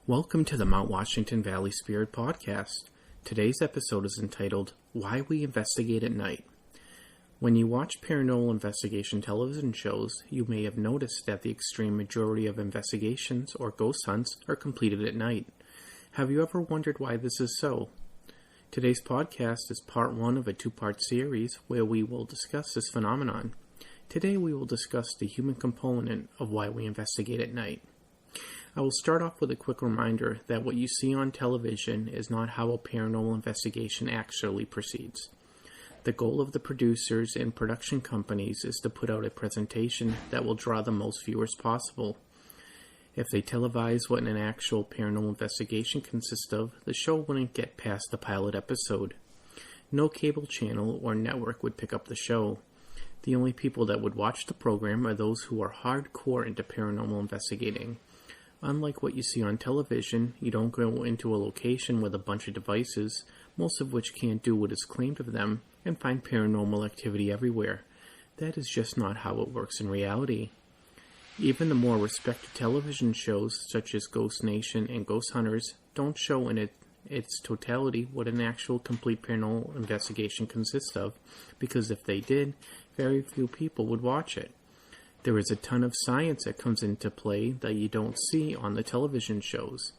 Welcome to the Mount Washington Valley Spirit Podcast. Today's episode is entitled, Why We Investigate at Night. When you watch paranormal investigation television shows, you may have noticed that the extreme majority of investigations or ghost hunts are completed at night. Have you ever wondered why this is so? Today's podcast is part one of a two-part series where we will discuss this phenomenon. Today we will discuss the human component of why we investigate at night. I will start off with a quick reminder that what you see on television is not how a paranormal investigation actually proceeds. The goal of the producers and production companies is to put out a presentation that will draw the most viewers possible. If they televise what an actual paranormal investigation consists of, the show wouldn't get past the pilot episode. No cable channel or network would pick up the show. The only people that would watch the program are those who are hardcore into paranormal investigating. Unlike what you see on television, you don't go into a location with a bunch of devices, most of which can't do what is claimed of them, and find paranormal activity everywhere. That is just not how it works in reality. Even the more respected television shows, such as Ghost Nation and Ghost Hunters, don't show in its totality what an actual complete paranormal investigation consists of, because if they did, very few people would watch it. There is a ton of science that comes into play that you don't see on the television shows.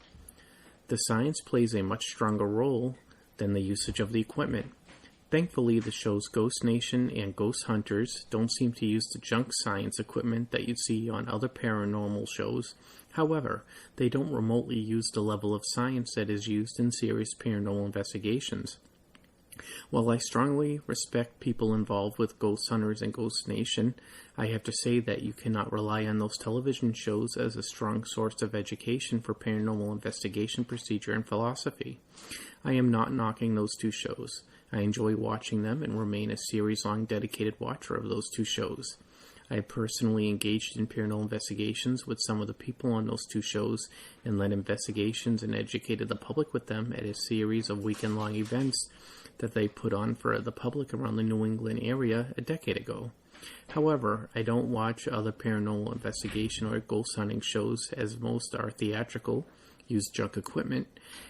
The science plays a much stronger role than the usage of the equipment. Thankfully, the shows Ghost Nation and Ghost Hunters don't seem to use the junk science equipment that you see on other paranormal shows. However, they don't remotely use the level of science that is used in serious paranormal investigations. While I strongly respect people involved with Ghost Hunters and Ghost Nation, I have to say that you cannot rely on those television shows as a strong source of education for paranormal investigation procedure and philosophy. I am not knocking those two shows. I enjoy watching them and remain a series-long dedicated watcher of those two shows. I have personally engaged in paranormal investigations with some of the people on those two shows and led investigations and educated the public with them at a series of weekend-long events that they put on for the public around the New England area a decade ago. However, I don't watch other paranormal investigation or ghost hunting shows, as most are theatrical, use junk equipment,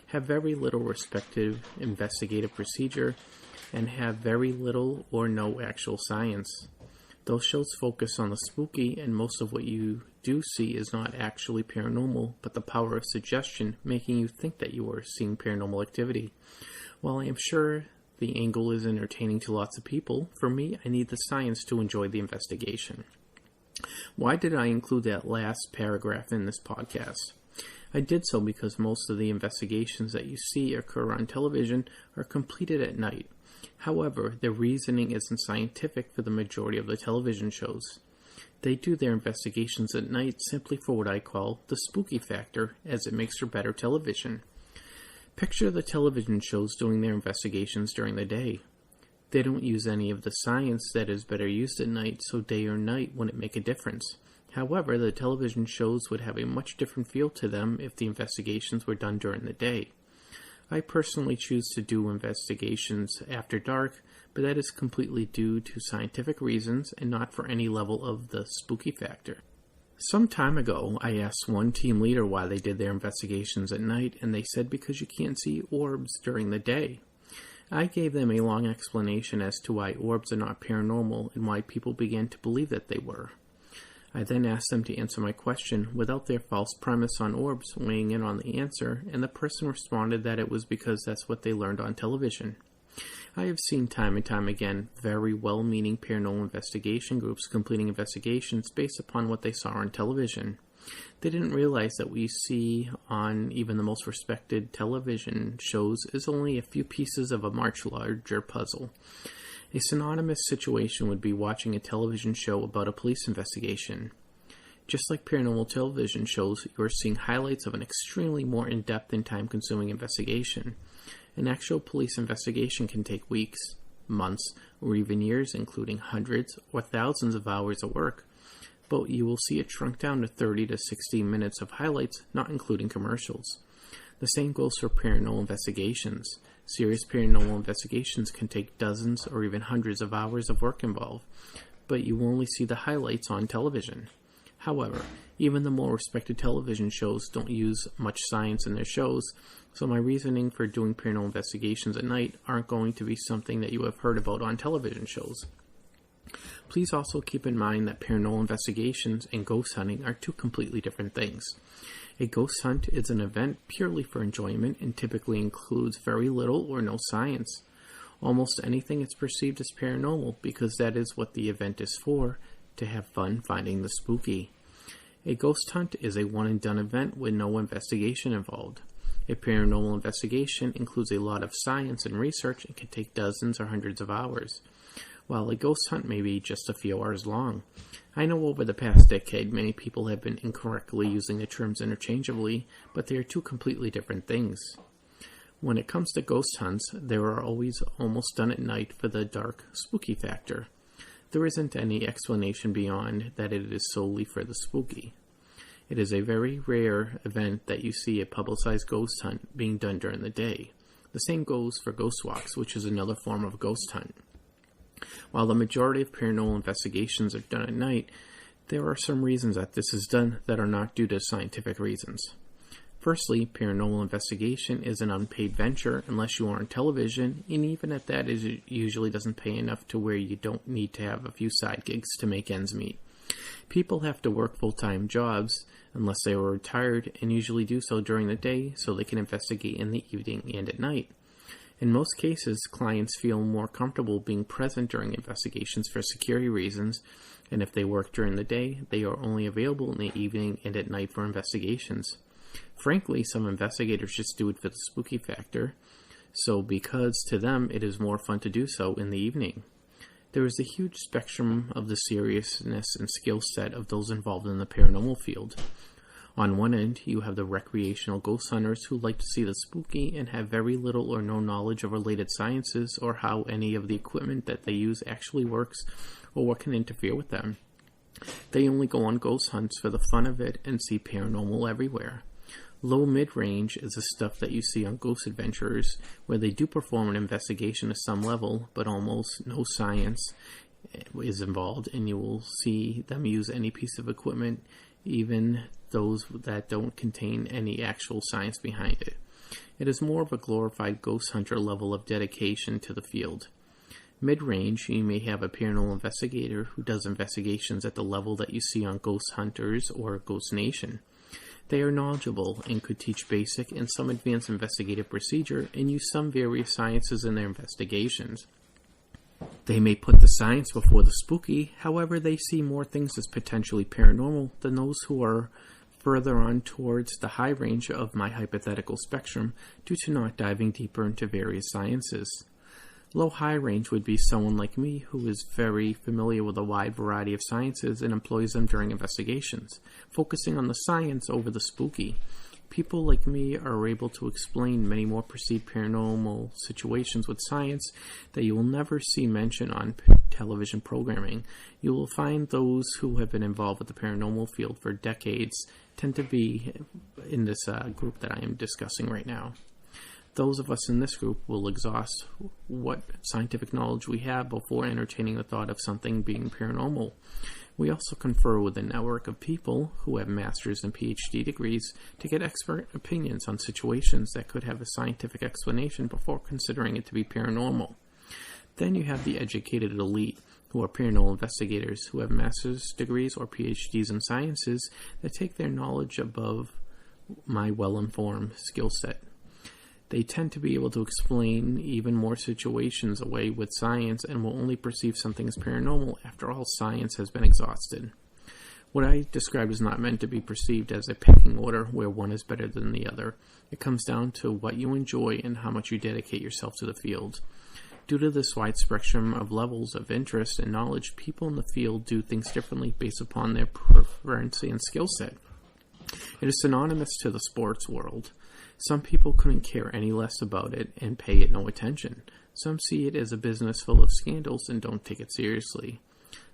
have very little respective investigative procedure, and have very little or no actual science. Those shows focus on the spooky, and most of what you do see is not actually paranormal, but the power of suggestion making you think that you are seeing paranormal activity. While I am sure the angle is entertaining to lots of people, for me, I need the science to enjoy the investigation. Why did I include that last paragraph in this podcast? I did so because most of the investigations that you see occur on television are completed at night. However, their reasoning isn't scientific for the majority of the television shows. They do their investigations at night simply for what I call the spooky factor, as it makes for better television. Picture the television shows doing their investigations during the day. They don't use any of the science that is better used at night, so day or night wouldn't make a difference. However, the television shows would have a much different feel to them if the investigations were done during the day. I personally choose to do investigations after dark, but that is completely due to scientific reasons and not for any level of the spooky factor. Some time ago, I asked one team leader why they did their investigations at night, and they said because you can't see orbs during the day. I gave them a long explanation as to why orbs are not paranormal and why people began to believe that they were. I then asked them to answer my question without their false premise on orbs weighing in on the answer, and the person responded that it was because that's what they learned on television. I have seen time and time again very well-meaning paranormal investigation groups completing investigations based upon what they saw on television. They didn't realize that what we see on even the most respected television shows is only a few pieces of a much larger puzzle. A synonymous situation would be watching a television show about a police investigation. Just like paranormal television shows, you are seeing highlights of an extremely more in-depth and time-consuming investigation. An actual police investigation can take weeks, months, or even years, including hundreds or thousands of hours of work. But you will see it shrunk down to 30 to 60 minutes of highlights, not including commercials. The same goes for paranormal investigations. Serious paranormal investigations can take dozens or even hundreds of hours of work involved, but you only see the highlights on television. However, even the more respected television shows don't use much science in their shows, so my reasoning for doing paranormal investigations at night aren't going to be something that you have heard about on television shows. Please also keep in mind that paranormal investigations and ghost hunting are two completely different things. A ghost hunt is an event purely for enjoyment and typically includes very little or no science. Almost anything is perceived as paranormal because that is what the event is for, to have fun finding the spooky. A ghost hunt is a one-and-done event with no investigation involved. A paranormal investigation includes a lot of science and research and can take dozens or hundreds of hours, while a ghost hunt may be just a few hours long. I know over the past decade many people have been incorrectly using the terms interchangeably, but they are two completely different things. When it comes to ghost hunts, they are always almost done at night for the dark, spooky factor. There isn't any explanation beyond that it is solely for the spooky. It is a very rare event that you see a publicized ghost hunt being done during the day. The same goes for ghost walks, which is another form of ghost hunt. While the majority of paranormal investigations are done at night, there are some reasons that this is done that are not due to scientific reasons. Firstly, paranormal investigation is an unpaid venture unless you are on television, and even at that, it usually doesn't pay enough to where you don't need to have a few side gigs to make ends meet. People have to work full-time jobs unless they are retired, and usually do so during the day so they can investigate in the evening and at night. In most cases, clients feel more comfortable being present during investigations for security reasons, and if they work during the day, they are only available in the evening and at night for investigations. Frankly, some investigators just do it for the spooky factor, so because to them it is more fun to do so in the evening. There is a huge spectrum of the seriousness and skill set of those involved in the paranormal field. On one end, you have the recreational ghost hunters who like to see the spooky and have very little or no knowledge of related sciences or how any of the equipment that they use actually works or what can interfere with them. They only go on ghost hunts for the fun of it and see paranormal everywhere. Low mid-range is the stuff that you see on Ghost Adventurers, where they do perform an investigation to some level, but almost no science is involved, and you will see them use any piece of equipment, even those that don't contain any actual science behind it. It is more of a glorified ghost hunter level of dedication to the field. Mid-range, you may have a paranormal investigator who does investigations at the level that you see on Ghost Hunters or Ghost Nation. They are knowledgeable and could teach basic and some advanced investigative procedure and use some various sciences in their investigations. They may put the science before the spooky, however they see more things as potentially paranormal than those who are further on towards the high range of my hypothetical spectrum due to not diving deeper into various sciences. Low-high range would be someone like me who is very familiar with a wide variety of sciences and employs them during investigations, focusing on the science over the spooky. People like me are able to explain many more perceived paranormal situations with science that you will never see mentioned on television programming. You will find those who have been involved with the paranormal field for decades tend to be in this group that I am discussing right now. Those of us in this group will exhaust what scientific knowledge we have before entertaining the thought of something being paranormal. We also confer with a network of people who have master's and PhD degrees to get expert opinions on situations that could have a scientific explanation before considering it to be paranormal. Then you have the educated elite, who are paranormal investigators who have master's degrees or PhDs in sciences that take their knowledge above my well-informed skill set. They tend to be able to explain even more situations away with science and will only perceive something as paranormal after all science has been exhausted. What I described is not meant to be perceived as a pecking order where one is better than the other. It comes down to what you enjoy and how much you dedicate yourself to the field. Due to this wide spectrum of levels of interest and knowledge, people in the field do things differently based upon their preference and skill set. It is synonymous to the sports world. Some people couldn't care any less about it and pay it no attention. Some see it as a business full of scandals and don't take it seriously.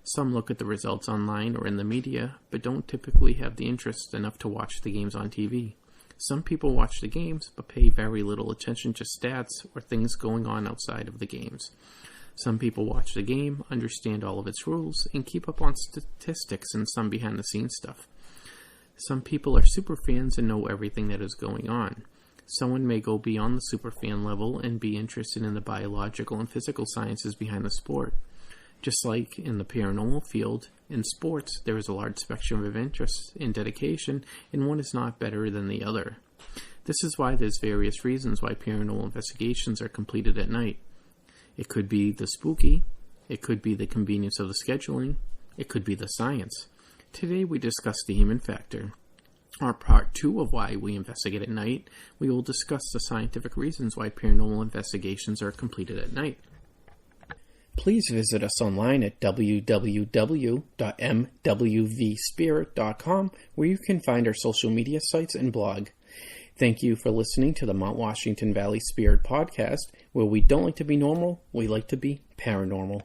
Some look at the results online or in the media, but don't typically have the interest enough to watch the games on TV. Some people watch the games, but pay very little attention to stats or things going on outside of the games. Some people watch the game, understand all of its rules, and keep up on statistics and some behind-the-scenes stuff. Some people are super fans and know everything that is going on. Someone may go beyond the super fan level and be interested in the biological and physical sciences behind the sport. Just like in the paranormal field, in sports, there is a large spectrum of interests and dedication, and one is not better than the other. This is why there's various reasons why paranormal investigations are completed at night. It could be the spooky, it could be the convenience of the scheduling, it could be the science. Today we discuss the human factor. Our part 2 of why we investigate at night, we will discuss the scientific reasons why paranormal investigations are completed at night. Please visit us online at www.mwvspirit.com, where you can find our social media sites and blog. Thank you for listening to the Mount Washington Valley Spirit Podcast, where we don't like to be normal, we like to be paranormal.